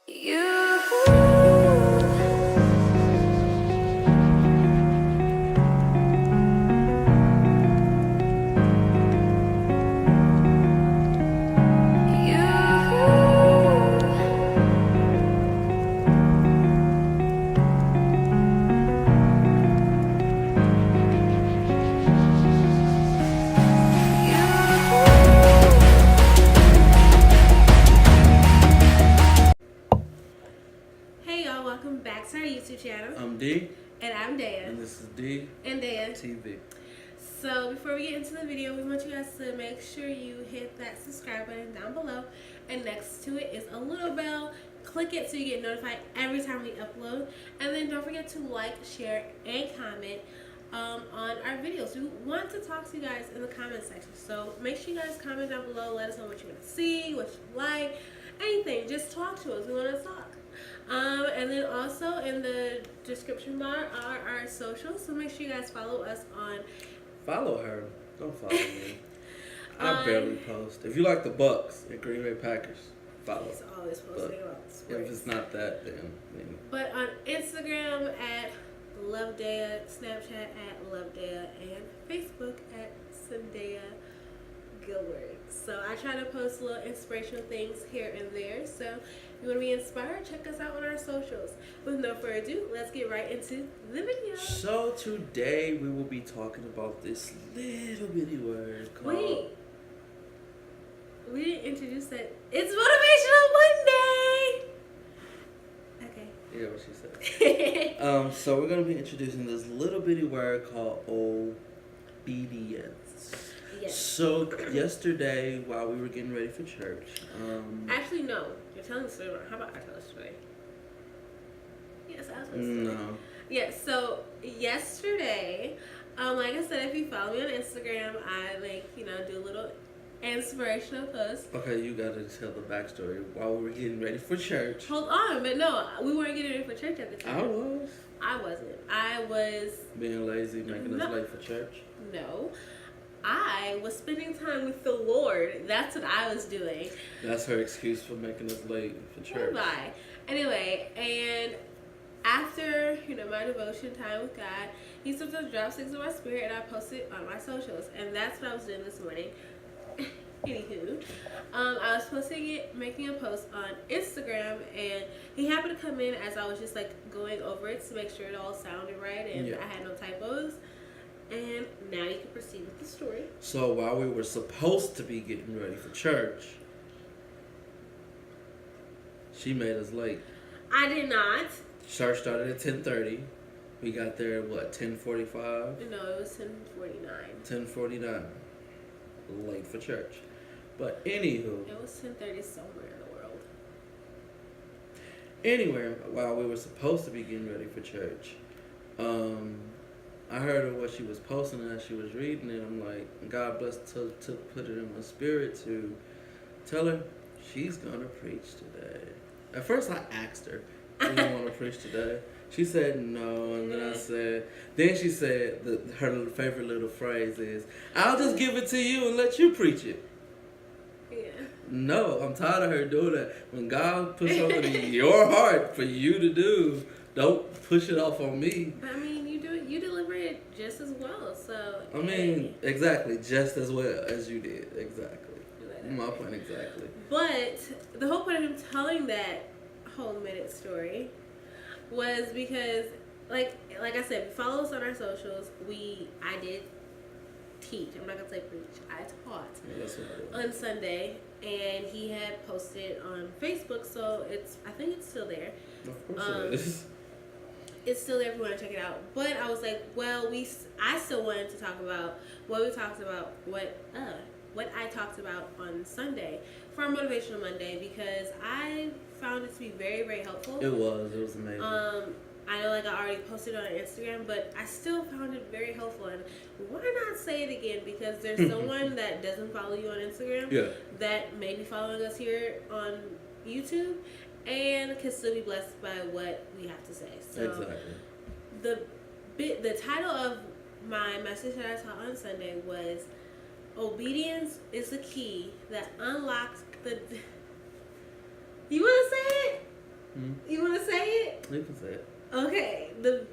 Hey y'all, welcome back to our YouTube channel. I'm Dee. And I'm Daya. And this is Dee&Daya TV. So before we get into the video, we want you guys to make sure you hit that subscribe button down below. And next to it is a little bell. Click it so you get notified every time we upload. And then don't forget to like, share, and comment on our videos. We want to talk to you guys in the comment section. So make sure you guys comment down below. Let us know what you want to see, what you like, anything. Just talk to us. We want to talk. And then also in the description bar are our socials, so make sure you guys follow us on. Follow her. Don't follow me. I barely post. If you like the Bucks and Green Bay Packers, follow. He's always posting about sports. If it's not that, then. But on Instagram at Dee&Daya, Snapchat at Dee&Daya, and Facebook at Dee&Daya Gilbert. So I try to post little inspirational things here and there. So if you want to be inspired, check us out on our socials. With no further ado, let's get right into the video. So today we will be talking about this little bitty word called... Wait. We didn't introduce that. It's Motivational Monday! Okay. You know what she said. So we're going to be introducing this little bitty word called obedience. Yes. So yesterday, while we were getting ready for church, actually, no. You're telling the story. How about I tell the story? Yes, I was going to say. No. Yes. So yesterday, like I said, if you follow me on Instagram, I do a little inspirational post. Okay, you gotta tell the backstory while we were getting ready for church. Hold on, but no, we weren't getting ready for church at the time. I wasn't. I was being lazy, making us late for church. No. I was spending time with the Lord. That's what I was doing. That's her excuse for making us late for church. Bye. Anyway, and after, my devotion time with God, He sometimes drops things in my spirit and I post it on my socials. And that's what I was doing this morning. Anywho, I was posting it, making a post on Instagram, and he happened to come in as I was just going over it to make sure it all sounded right and I had no typos. And now you can proceed with the story. So while we were supposed to be getting ready for church, she made us late. I did not. Church started at 10:30. We got there at what, 10:45? No, it was 10:49. 10:49. Late for church. But anywho. It was 10:30 somewhere in the world. Anyway, while we were supposed to be getting ready for church, I heard of what she was posting and as she was reading it. I'm like, God bless to put it in my spirit to tell her she's gonna preach today. At first I asked her, do you want to preach today? She said no, and then she said her favorite little phrase is, I'll just give it to you and let you preach it. Yeah. No, I'm tired of her doing that. When God puts something in your heart for you to do, don't push it off on me. But I mean, you deliver it just as well, so. I mean, exactly, just as well as you did, exactly. My point exactly. But the whole point of him telling that whole minute story was because, like I said, follow us on our socials. I did teach. I'm not gonna say preach. I taught on Sunday, and he had posted on Facebook. So I think it's still there. Of course it is. It's still there if you want to check it out. But I was like, well, I still wanted to talk about what we talked about, what I talked about on Sunday for our Motivational Monday, because I found it to be very, very helpful. It was amazing. I know I already posted it on Instagram, but I still found it very helpful. And why not say it again? Because there's someone that doesn't follow you on Instagram that may be following us here on YouTube and can still be blessed by what we have to say. So exactly. The title of my message that I taught on Sunday was obedience is the key that unlocks the... You want to say it? You want to say it? You can say it. Okay. The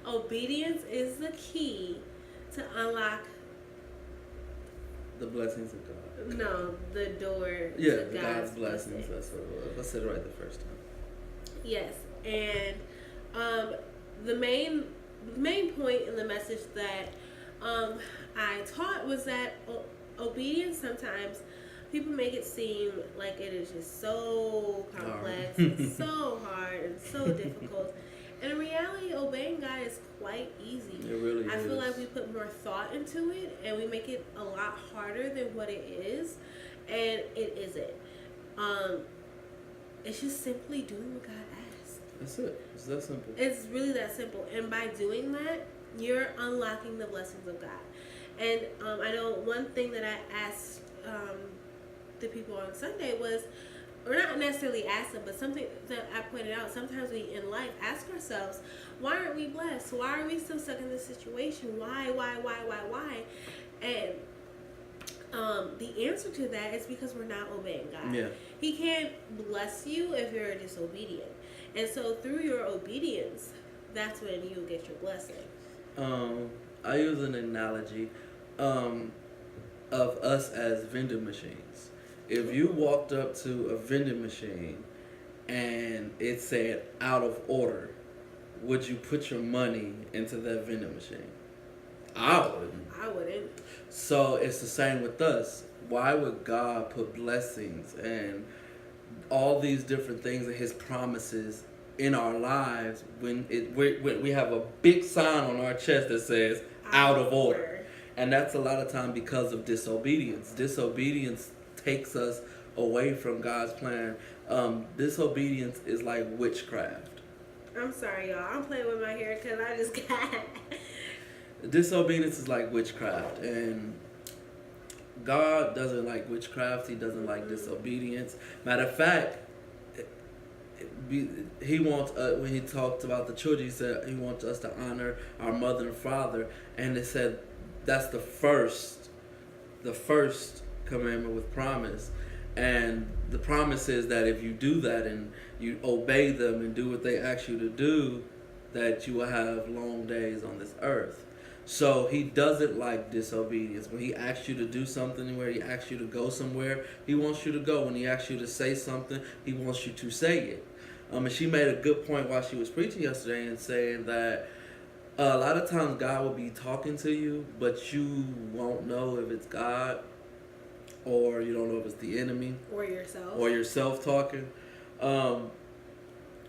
obedience is the key to unlock the blessings of God. No, the door to God's blessings. That's what it was. I said it right the first time. Yes, and the main point in the message that I taught was that obedience, sometimes people make it seem like it is just so complex, and so hard, and so difficult. And in reality, obeying God is quite easy. It really is. I feel like we put more thought into it, and we make it a lot harder than what it is, and it isn't. It's just simply doing what God asks. That's it. It's that simple. It's really that simple. And by doing that, you're unlocking the blessings of God. And I know one thing that I asked the people on Sunday was, or not necessarily ask them, but something that I pointed out, sometimes we in life ask ourselves, why aren't we blessed? Why are we still stuck in this situation? Why? And the answer to that is because we're not obeying God. Yeah. He can't bless you if you're disobedient. And so through your obedience, that's when you'll get your blessing. I use an analogy of us as vending machines. If you walked up to a vending machine and it said out of order, would you put your money into that vending machine? I wouldn't. I wouldn't. So it's the same with us. Why would God put blessings and all these different things and His promises in our lives when we have a big sign on our chest that says out of order? And that's a lot of time because of disobedience. Disobedience takes us away from God's plan. Disobedience is like witchcraft. I'm sorry, y'all. I'm playing with my hair because I just got... Disobedience is like witchcraft, and God doesn't like witchcraft. He doesn't like disobedience. Matter of fact, He wants when He talked about the children, He said He wants us to honor our mother and father, and it said that's the first commandment with promise. And the promise is that if you do that and you obey them and do what they ask you to do, that you will have long days on this earth. So He doesn't like disobedience. When He asks you to do something, where He asks you to go somewhere, He wants you to go. When He asks you to say something, He wants you to say it. And she made a good point while she was preaching yesterday and saying that a lot of times God will be talking to you, but you won't know if it's God, or you don't know if it's the enemy, or yourself, talking.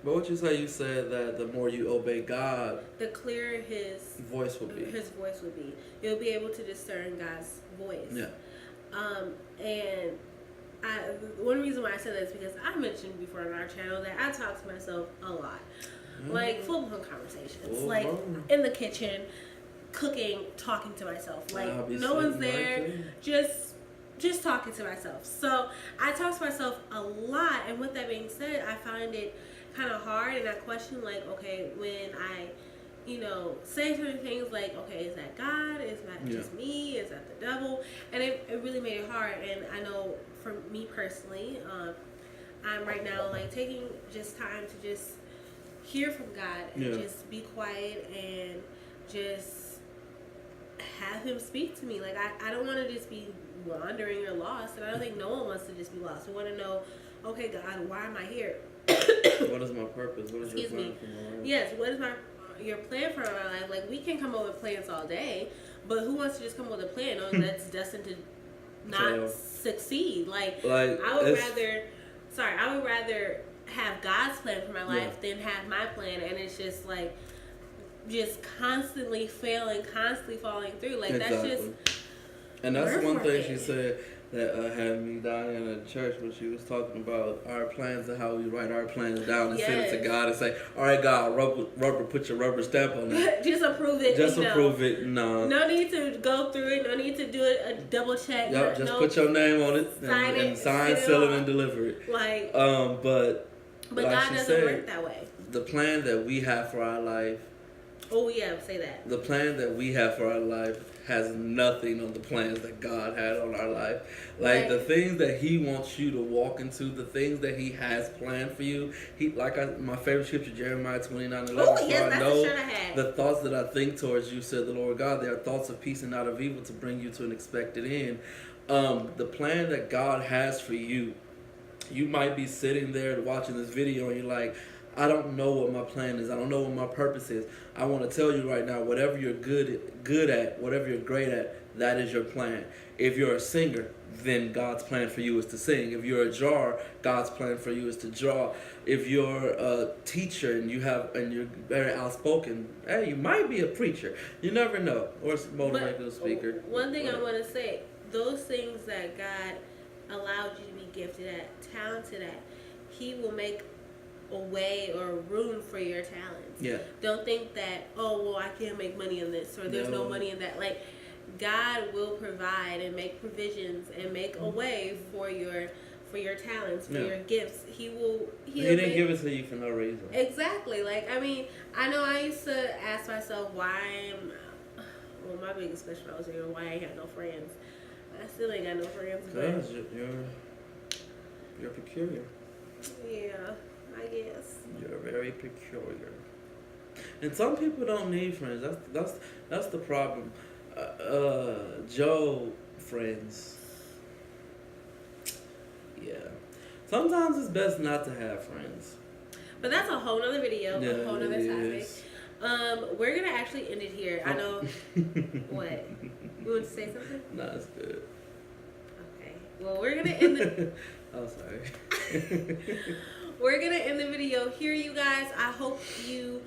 But what you say? You said that the more you obey God, the clearer His voice will be. You'll be able to discern God's voice. Yeah. And one reason why I said that is because I mentioned before on our channel that I talk to myself a lot. Like full-blown conversations. Like in the kitchen, cooking, talking to myself. Like no one's there, just talking to myself. So I talk to myself a lot, and with that being said, I find it kind of hard, and I question, like, okay, when I say certain things, like, okay, is that God? Is that just me? Is that the devil? And it really made it hard. And I know for me personally, I'm right now like taking just time to just hear from God and just be quiet and just have Him speak to me. Like I don't want to just be wandering or lost, and I don't think no one wants to just be lost. We want to know, okay, God, why am I here? What is my purpose? What is your plan for my life? Yes, what is your plan for my life? Like, we can come up with plans all day, but who wants to just come up with a plan that's destined to not succeed? Like I would rather have God's plan for my life than have my plan, and it's just like constantly failing, constantly falling through. Like that's just. And that's one thing she said that had me dying in a church when she was talking about our plans and how we write our plans down and send it to God and say, all right, God, rubber, put your rubber stamp on it. Just approve it. Just approve it. No. No need to go through it. No need to do it, a double check. Yep, just put your name on it and sign, seal it, and deliver it. Like, but God doesn't work that way. The plan that we have for our life Oh yeah, say that. The plan that we have for our life has nothing on the plans that God had on our life. Like the things that He wants you to walk into, the things that He has planned for you. My favorite scripture, Jeremiah 29:11. Oh yes, that's the shirt I had. The thoughts that I think towards you, said the Lord God, they are thoughts of peace and not of evil, to bring you to an expected end. The plan that God has for you. You might be sitting there watching this video and you're like, I don't know what my plan is. I don't know what my purpose is. I want to tell you right now, whatever you're good at, whatever you're great at, that is your plan. If you're a singer, then God's plan for you is to sing. If you're a drawer, God's plan for you is to draw. If you're a teacher and you're very outspoken, hey, you might be a preacher. You never know. Or a motivational speaker. One thing I want to say, those things that God allowed you to be gifted at, talented at, He will make a way or room for your talents. Yeah. Don't think that, oh well, I can't make money in this, or there's no money in that. Like, God will provide and make provisions and make a way for your talents, for your gifts. He didn't give it to you for no reason. Exactly. Like, I mean, I know I used to ask myself my biggest question I was saying, why I ain't had no friends. I still ain't got no friends. Because you're peculiar. Yeah, I guess. You're very peculiar. And some people don't need friends. That's the problem. Joe friends. Yeah. Sometimes it's best not to have friends. But that's a whole nother video, yeah, a whole nother topic. We're gonna actually end it here. I know. What? You want to say something? No, it's good. Okay. Well, we're gonna end the. Oh, sorry. We're gonna end the video here, you guys. I hope you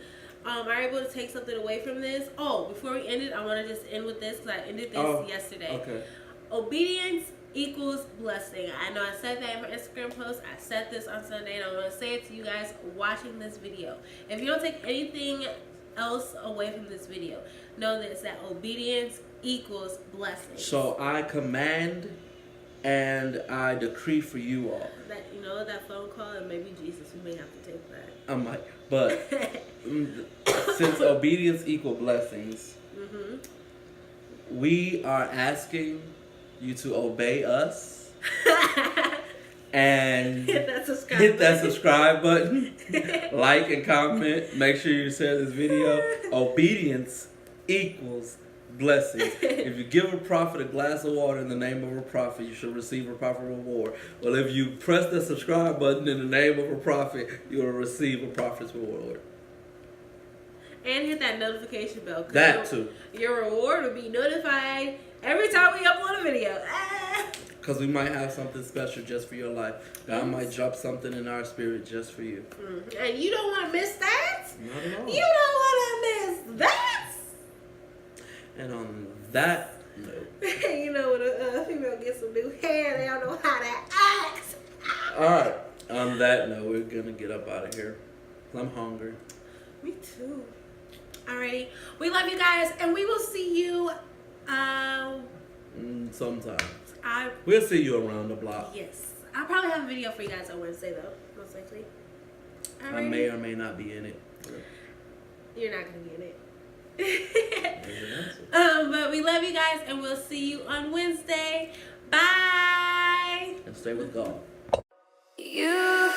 are able to take something away from this. Oh, before we end it, I want to just end with this because I ended this yesterday. Okay. Obedience equals blessing. I know I said that in my Instagram post. I said this on Sunday, and I want to say it to you guys watching this video. If you don't take anything else away from this video, know this, that obedience equals blessing. So I command and I decree for you all. That phone call, and maybe Jesus, we may have to take that. I might, but since obedience equals blessings, we are asking you to obey us and hit that subscribe button, like and comment. Make sure you share this video. Obedience equals blessings. If you give a prophet a glass of water in the name of a prophet, you should receive a prophet reward. Well, if you press the subscribe button in the name of a prophet, you will receive a prophet's reward. And hit that notification bell. That too. Your reward will be notified every time we upload a video. Because we might have something special just for your life. God might drop something in our spirit just for you. And you don't want to miss that? Not at all. You don't want to miss that? And on that note. When a female gets some new hair, they don't know how to act. Alright. On that note, we're going to get up out of here. I'm hungry. Me too. Alrighty. We love you guys, and we will see you sometime. We'll see you around the block. Yes. I'll probably have a video for you guys on Wednesday, though, most likely. Alrighty. I may or may not be in it. You're not going to be in it. But we love you guys, and we'll see you on Wednesday. Bye. And stay with God. You